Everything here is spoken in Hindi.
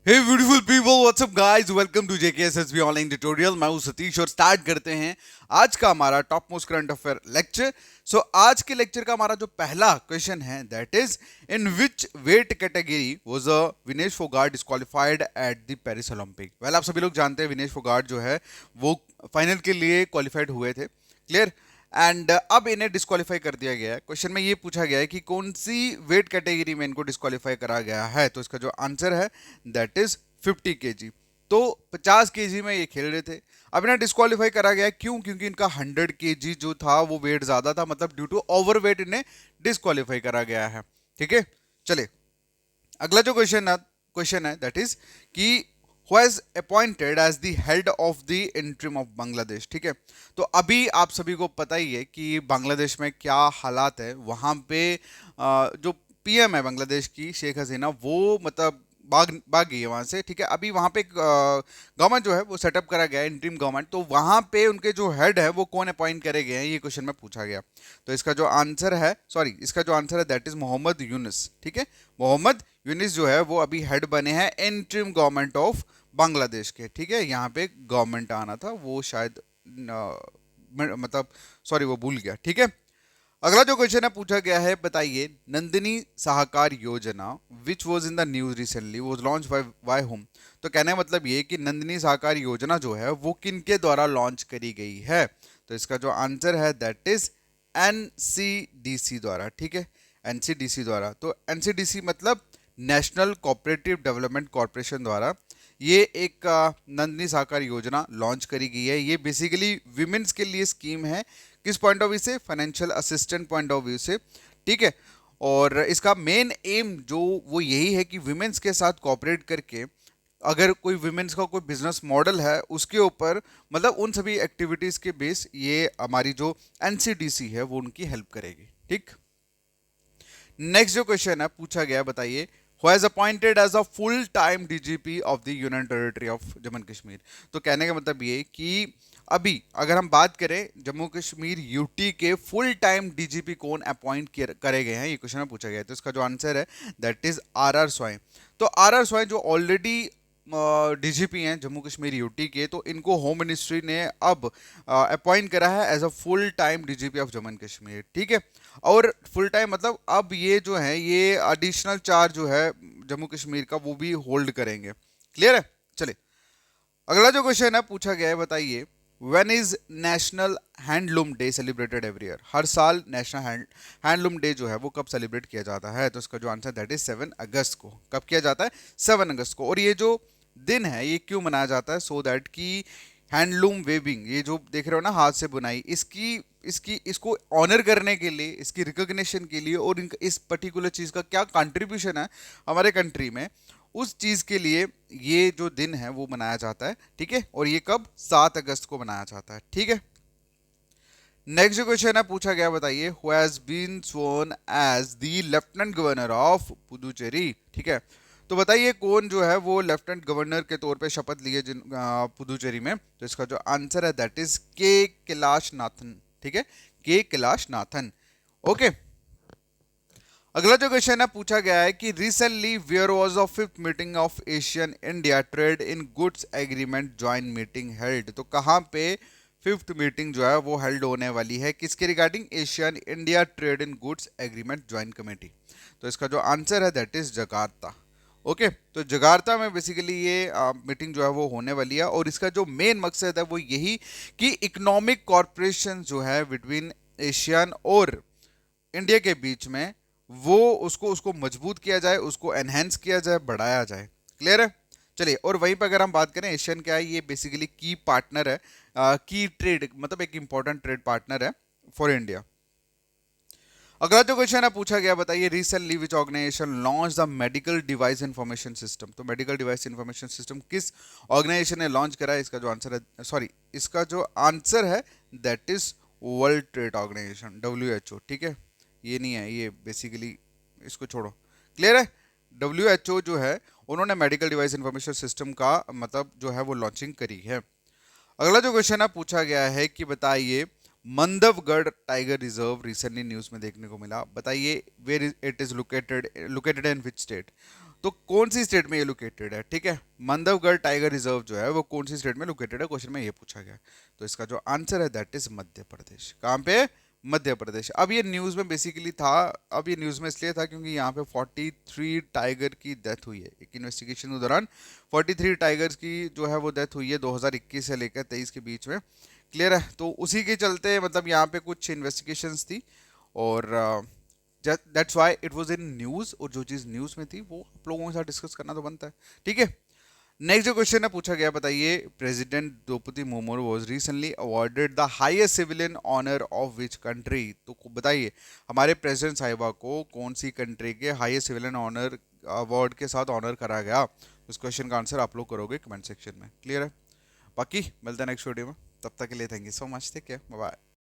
Hey beautiful people, what's up guys? Welcome to JKSSB online tutorial. मैं हूं सतीश और स्टार्ट करते हैं आज का हमारा top most current affair lecture. सो आज के लेक्चर का हमारा जो पहला क्वेश्चन है that is in which weight category was Vinesh Phogat disqualified at the Paris Olympic. Well आप सभी लोग जानते हैं विनेश फोगाट जो है वो फाइनल के लिए क्वालिफाइड हुए थे, क्लियर। एंड अब इन्हें डिस्क्वालीफाई कर दिया गया है। क्वेश्चन में ये पूछा गया है कि कौन सी वेट कैटेगरी में इनको डिस्क्वालीफाई करा गया है, तो इसका जो आंसर है दैट इज 50 केजी। तो 50 केजी में ये खेल रहे थे, अब इन्हें डिस्क्वालीफाई करा गया है। क्यों? क्योंकि इनका 100 केजी जो था वो वेट ज्यादा था, मतलब ड्यू टू ओवर वेट इन्हें डिस्क्वालीफाई करा गया है। ठीक है, चले अगला जो क्वेश्चन है दैट इज कि was appointed as the head of the interim of Bangladesh. ठीक है, तो अभी आप सभी को पता ही है कि बांग्लादेश में क्या हालात है। वहां पे जो पीएम है बांग्लादेश की शेख हसीना, वो मतलब भाग गई है वहां से। ठीक है, अभी वहां पे गवर्नमेंट जो है वो सेटअप करा गया है, इंटरिम गवर्नमेंट। तो वहां पे उनके जो हेड है वो कौन अपॉइंट करे गए हैं, ये क्वेश्चन में पूछा गया। तो इसका जो आंसर है दैट इज मोहम्मद यूनुस। ठीक है, मोहम्मद यूनिस जो है वो अभी हेड बने हैं इंटरिम गवर्नमेंट ऑफ बांग्लादेश के। ठीक है, यहाँ पे गवर्नमेंट आना था, वो शायद मतलब सॉरी वो भूल गया। ठीक है, अगला जो क्वेश्चन है पूछा गया है, बताइए नंदिनी सहकार योजना which was in the news recently was launch by home. तो कहने का मतलब ये कि नंदिनी सहकार योजना जो है वो किनके द्वारा लॉन्च करी गई है। तो इसका जो आंसर है दैट इज एनसीडीसी द्वारा। ठीक है, एनसीडीसी द्वारा। तो एनसीडीसी मतलब नेशनल कोऑपरेटिव डेवलपमेंट कॉरपोरेशन द्वारा ये एक नंदिनी सहकार योजना लॉन्च करी गई है। ये बेसिकली विमेंस के लिए स्कीम है। किस पॉइंट ऑफ व्यू से? Financial assistant point of view से। ठीक है, और इसका मेन एम जो वो यही है कि विमेंस के साथ कोऑपरेट करके अगर कोई विमेंस का कोई बिजनेस मॉडल है उसके ऊपर, मतलब उन सभी एक्टिविटीज के बेस ये हमारी जो एनसीडीसी है वो उनकी हेल्प करेगी। ठीक, नेक्स्ट जो क्वेश्चन है पूछा गया, बताइए who has appointed as a full time DGP of the union territory of Jammu Kashmir. तो कहने का मतलब ये कि अभी अगर हम बात करें जम्मू कश्मीर यूटी के फुल टाइम डीजीपी कौन अपॉइंट करे गए हैं, ये क्वेश्चन में पूछा गया है। तो इसका जो आंसर है दैट इज आर स्वैन। तो आर स्वैन जो ऑलरेडी डीजीपी हैं जम्मू कश्मीर यूटी के, तो इनको होम मिनिस्ट्री ने अब अपॉइंट करा है as a full time DGP of Jammu and Kashmir. ठीक है, और फुल टाइम मतलब अब ये जो है ये एडिशनल चार्ज जो है जम्मू कश्मीर का वो भी होल्ड करेंगे। क्लियर है, चलिए अगला जो क्वेश्चन है पूछा गया है, बताइए when is national handloom day celebrated every year. हर साल नेशनल हैंडलूम डे जो है वो कब सेलिब्रेट किया जाता है। तो इसका जो आंसर दैट इज 7 अगस्त को। कब किया जाता है? 7 अगस्त को। और ये जो दिन है ये क्यों मनाया जाता है? सो दैट कि हैंडलूम वेविंग, ये जो देख रहे हो ना हाथ से बुनाई, इसकी इसकी इसको ऑनर करने के लिए, इसकी रिकॉग्निशन के लिए, और इस पर्टिकुलर चीज़ का क्या कंट्रीब्यूशन है हमारे कंट्री में, उस चीज़ के लिए ये जो दिन है वो मनाया जाता है। ठीक है, और ये कब? 7 अगस्त को मनाया जाता है। ठीक है, नेक्स्ट जो क्वेश्चन है पूछा गया, बताइए who has been sworn as the lieutenant governor of Puducherry. ठीक है, तो बताइए कौन जो है वो लेफ्टिनेंट गवर्नर के तौर पे शपथ लिए जिन पुदुचेरी में। तो इसका जो आंसर है दैट इज के कैलाश नाथन। ठीक है, के कैलाश नाथन। ओके, अगला जो क्वेश्चन है पूछा गया है कि recently where was a fifth meeting of ASEAN India trade in goods agreement joint meeting held. तो कहाँ पे फिफ्थ मीटिंग जो है वो हेल्ड होने वाली है, किसके regarding? Asian India trade in goods agreement joint committee. तो इसका जो आंसर है दैट इज जकार्ता। ओके, तो जकार्ता में बेसिकली ये मीटिंग जो है वो होने वाली है, और इसका जो मेन मकसद है वो यही कि इकोनॉमिक कॉरपोरेशन जो है बिटवीन एशियन और इंडिया के बीच में वो उसको उसको मजबूत किया जाए, उसको एनहेंस किया जाए, बढ़ाया जाए। क्लियर है, चलिए और वहीं पर अगर हम बात करें एशियन क्या है, ये बेसिकली की पार्टनर है, की ट्रेड मतलब एक इंपॉर्टेंट ट्रेड पार्टनर है फॉर इंडिया। अगला जो क्वेश्चन है पूछा गया, बताइए recently which organisation launch the medical device information system. तो मेडिकल डिवाइस इंफॉर्मेशन सिस्टम किस ऑर्गेनाइजेशन ने लॉन्च करा है? इसका जो आंसर है इसका जो आंसर है that is world trade organisation, WHO। ठीक है, ये नहीं है, ये बेसिकली इसको छोड़ो। क्लियर है, WHO जो है उन्होंने मेडिकल डिवाइस इंफॉर्मेशन सिस्टम का मतलब जो है वो लॉन्चिंग करी है। अगला जो क्वेश्चन है पूछा गया है कि बताइए मंदवगढ़ टाइगर रिजर्व रिसेंटली न्यूज में देखने को मिला, बताइए where it is located in which state. तो कौन सी स्टेट में ये लोकेटेड है, ठीक है। मंधवगढ़ टाइगर रिजर्व जो है वो कौन सी स्टेट में लोकेटेड है, क्वेश्चन में ये पूछा गया। तो इसका जो आंसर है दैट इज मध्य प्रदेश। कहाँ पे? मध्य प्रदेश। अब ये न्यूज़ में बेसिकली था, अब ये न्यूज़ में इसलिए था क्योंकि यहाँ पे 43 टाइगर की डेथ हुई है एक इन्वेस्टिगेशन के दौरान। 43 टाइगर्स की जो है वो डेथ हुई है 2021 से लेकर 23 के बीच में। क्लियर है? तो उसी के चलते मतलब यहाँ पे कुछ इन्वेस्टिगेशंस थी और that's why it was in news, और जो चीज़ न्यूज़ में थी वो आप लोगों के साथ डिस्कस करना तो बनता है, ठीक है। नेक्स्ट जो क्वेश्चन है पूछा गया, बताइए president Draupadi Murmu was recently awarded the highest civilian honour of which country. तो बताइए हमारे प्रेसिडेंट साहिबा को कौन सी कंट्री के हाईएस्ट सिविलियन ऑनर अवार्ड के साथ ऑनर करा गया। उस क्वेश्चन का आंसर आप लोग करोगे कमेंट सेक्शन में। क्लियर है? बाकी मिलते हैं नेक्स्ट वीडियो में, तब तक के लिए thank you so much, take care, bye bye.